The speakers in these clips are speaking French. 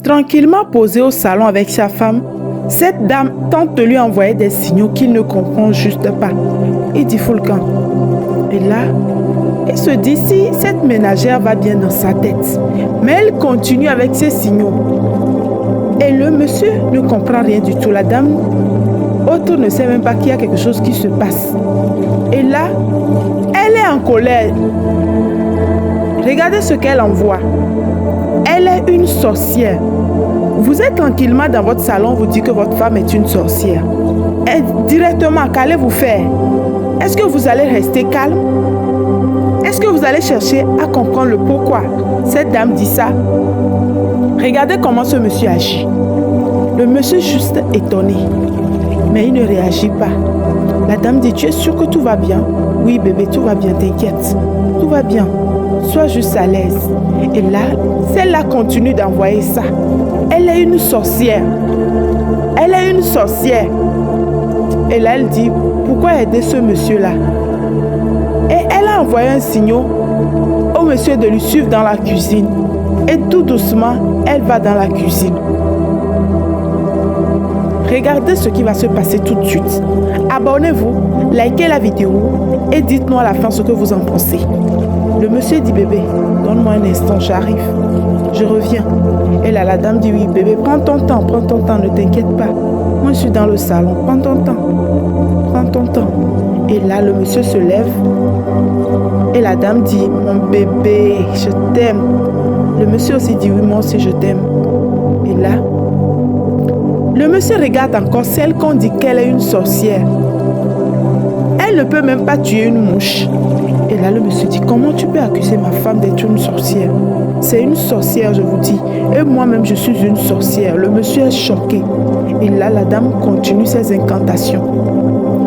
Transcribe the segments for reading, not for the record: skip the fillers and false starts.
Tranquillement posé au salon avec sa femme, cette dame tente de lui envoyer des signaux qu'il ne comprend juste pas. Il dit Foulcan. Et là, il se dit si cette ménagère va bien dans sa tête. Mais elle continue avec ses signaux. Et le monsieur ne comprend rien du tout. La dame, autre ne sait même pas qu'il y a quelque chose qui se passe. Et là, elle est en colère. Regardez ce qu'elle envoie. Elle est une sorcière. Vous êtes tranquillement dans votre salon, vous dites que votre femme est une sorcière. Et directement, qu'allez-vous faire? Est-ce que vous allez rester calme? Est-ce que vous allez chercher à comprendre le pourquoi cette dame dit ça? Regardez comment ce monsieur agit. Le monsieur est juste étonné, mais il ne réagit pas. La dame dit, tu es sûr que tout va bien? Oui bébé, tout va bien, t'inquiète. Tout va bien. Sois juste à l'aise. Et là, celle-là continue d'envoyer ça. Elle est une sorcière. Elle est une sorcière. Et là, elle dit, pourquoi aider ce monsieur-là? Et elle a envoyé un signal au monsieur de lui suivre dans la cuisine. Et tout doucement, elle va dans la cuisine. Regardez ce qui va se passer tout de suite. Abonnez-vous, likez la vidéo et dites-nous à la fin ce que vous en pensez. Le monsieur dit, bébé, donne-moi un instant, j'arrive. Je reviens. Et là, la dame dit, oui, bébé, prends ton temps, ne t'inquiète pas. Moi, je suis dans le salon, prends ton temps. Et là, le monsieur se lève. Et la dame dit, mon bébé, je t'aime. Le monsieur aussi dit, oui, moi aussi, je t'aime. Et là, le monsieur regarde encore celle qu'on dit qu'elle est une sorcière. Elle ne peut même pas tuer une mouche. Et là, le monsieur dit, comment tu peux accuser ma femme d'être une sorcière? C'est une sorcière, je vous dis. Et moi-même, je suis une sorcière. Le monsieur est choqué. Et là, la dame continue ses incantations.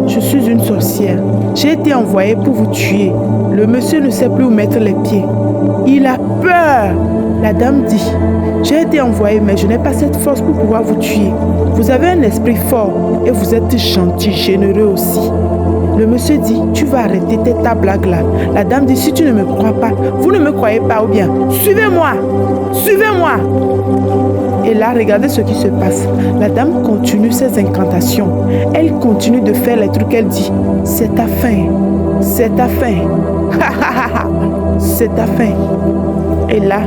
Je suis une sorcière. J'ai été envoyée pour vous tuer. Le monsieur ne sait plus où mettre les pieds. Il a peur. La dame dit, j'ai été envoyée, mais je n'ai pas cette force pour pouvoir vous tuer. Vous avez un esprit fort et vous êtes gentil, généreux aussi. Le monsieur dit, tu vas arrêter ta blague là. La dame dit, si tu ne me crois pas, vous ne me croyez pas ou bien, suivez-moi. Et là, regardez ce qui se passe. La dame continue ses incantations. Elle continue de faire les trucs qu'elle dit. C'est ta fin. C'est ta fin. C'est ta fin. Et là,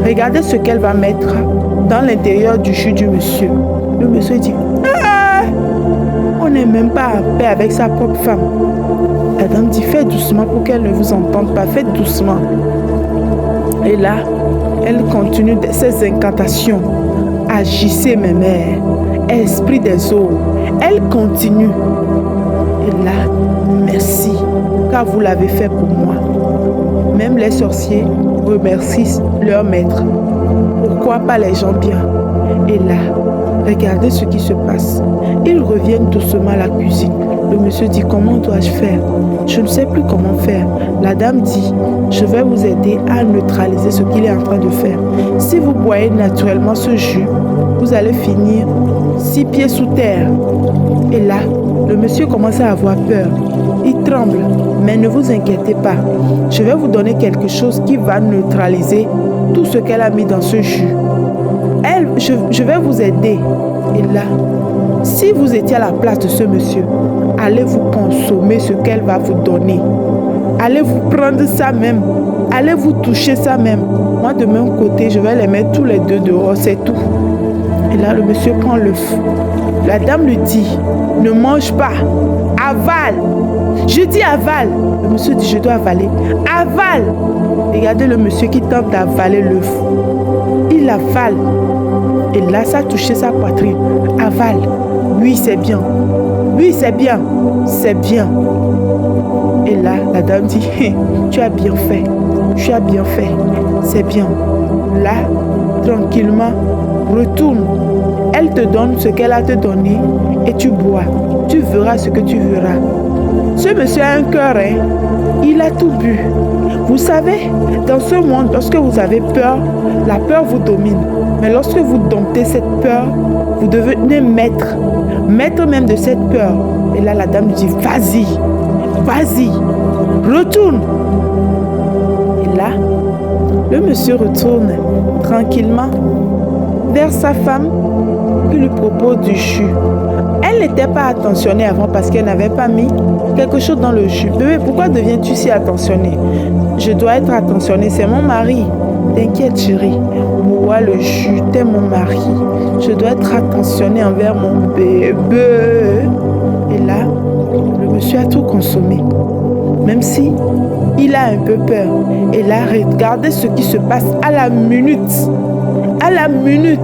regardez ce qu'elle va mettre dans l'intérieur du jus du monsieur. Le monsieur dit, on n'est même pas en paix avec sa propre femme. La dame dit, faites doucement pour qu'elle ne vous entende pas. Faites doucement. Et là, elle continue ses incantations. Agissez mes mères, esprit des eaux. Elle continue. Et là, merci, car vous l'avez fait pour moi. Même les sorciers remercient leur maître. Pourquoi pas les gens bien? Et là, regardez ce qui se passe. Ils reviennent doucement à la cuisine. Le monsieur dit, comment dois-je faire? Je ne sais plus comment faire. La dame dit, je vais vous aider à neutraliser ce qu'il est en train de faire. Si vous boyez naturellement ce jus, vous allez finir 6 pieds sous terre. Et là, le monsieur commence à avoir peur. Il tremble, mais ne vous inquiétez pas. Je vais vous donner quelque chose qui va neutraliser tout ce qu'elle a mis dans ce jus. Je vais vous aider. Et là, si vous étiez à la place de ce monsieur, allez vous consommer ce qu'elle va vous donner. Allez vous prendre ça même. Allez vous toucher ça même. Moi, de mon côté, je vais les mettre tous les deux dehors, c'est tout. Et là, le monsieur prend l'œuf. La dame lui dit, ne mange pas, avale. Je dis avale. Le monsieur dit, je dois avaler. Avale. Regardez le monsieur qui tente d'avaler l'œuf. Il avale. Et là, ça a touché sa poitrine. Avale. Oui, c'est bien. Oui, c'est bien. C'est bien. Et là, la dame dit, tu as bien fait. Tu as bien fait. C'est bien. Là, tranquillement, retourne. Elle te donne ce qu'elle a te donné et tu bois. Tu verras ce que tu verras. Ce monsieur a un cœur, hein. Il a tout bu. Vous savez, dans ce monde, lorsque vous avez peur, la peur vous domine. Mais lorsque vous domptez cette peur, vous devenez maître. Maître même de cette peur. Et là, la dame lui dit, vas-y, vas-y, retourne. Et là, le monsieur retourne tranquillement. vers sa femme qui lui propose du jus. Elle n'était pas attentionnée avant parce qu'elle n'avait pas mis quelque chose dans le jus. Bébé, pourquoi deviens-tu si attentionnée? Je dois être attentionnée, c'est mon mari. T'inquiète chérie, bois le jus, t'es mon mari. Je dois être attentionnée envers mon bébé. Et là, le monsieur a tout consommé. Même si il a un peu peur. Et là, regardez ce qui se passe à la minute. À la minute.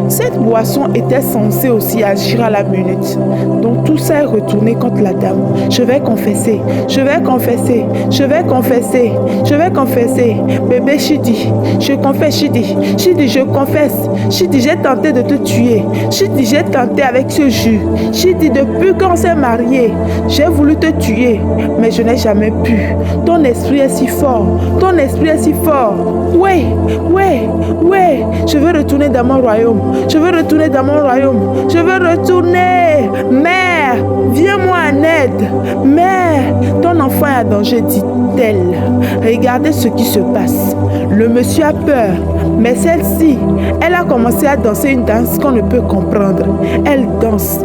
Cette boisson était censée aussi agir à la minute. Donc tout ça est retourné contre la dame. Je vais confesser. Je vais confesser. Je vais confesser. Je vais confesser. Bébé Chidi, je confesse Chidi. Chidi, je confesse. Chidi, j'ai tenté de te tuer. Chidi, j'ai tenté avec ce jus. Chidi, depuis qu'on s'est mariés, j'ai voulu te tuer. Mais je n'ai jamais pu. Ton esprit est si fort. Ton esprit est si fort. Oui, oui, oui. Je veux retourner dans mon royaume. Je veux retourner dans mon royaume. Je veux retourner. Mère, viens-moi en aide. Mère, ton enfant est en danger, dit-elle. Regardez ce qui se passe. Le monsieur a peur. Mais celle-ci, elle a commencé à danser une danse qu'on ne peut comprendre. Elle danse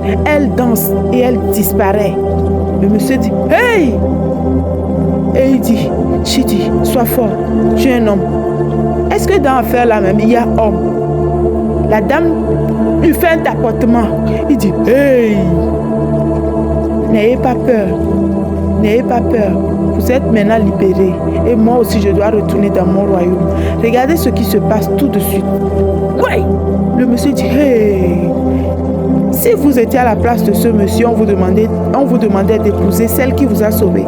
et elle disparaît. Le monsieur dit, hey! Et il dit, Chidi, sois fort, tu es un homme. Est-ce que dans l'affaire là même, il y a homme? La dame lui fait un tapotement. Il dit, hey! N'ayez pas peur. N'ayez pas peur. Vous êtes maintenant libérés. Et moi aussi, je dois retourner dans mon royaume. Regardez ce qui se passe tout de suite. Oui! Le monsieur dit, hey! Si vous étiez à la place de ce monsieur, on vous demandait d'épouser celle qui vous a sauvé.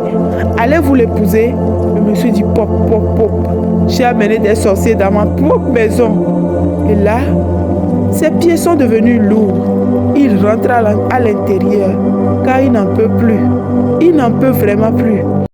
Allez-vous l'épouser? Le monsieur dit, pop, pop, pop. J'ai amené des sorciers dans ma propre maison. Et là, ses pieds sont devenus lourds. Il rentre à l'intérieur car il n'en peut plus. Il n'en peut vraiment plus.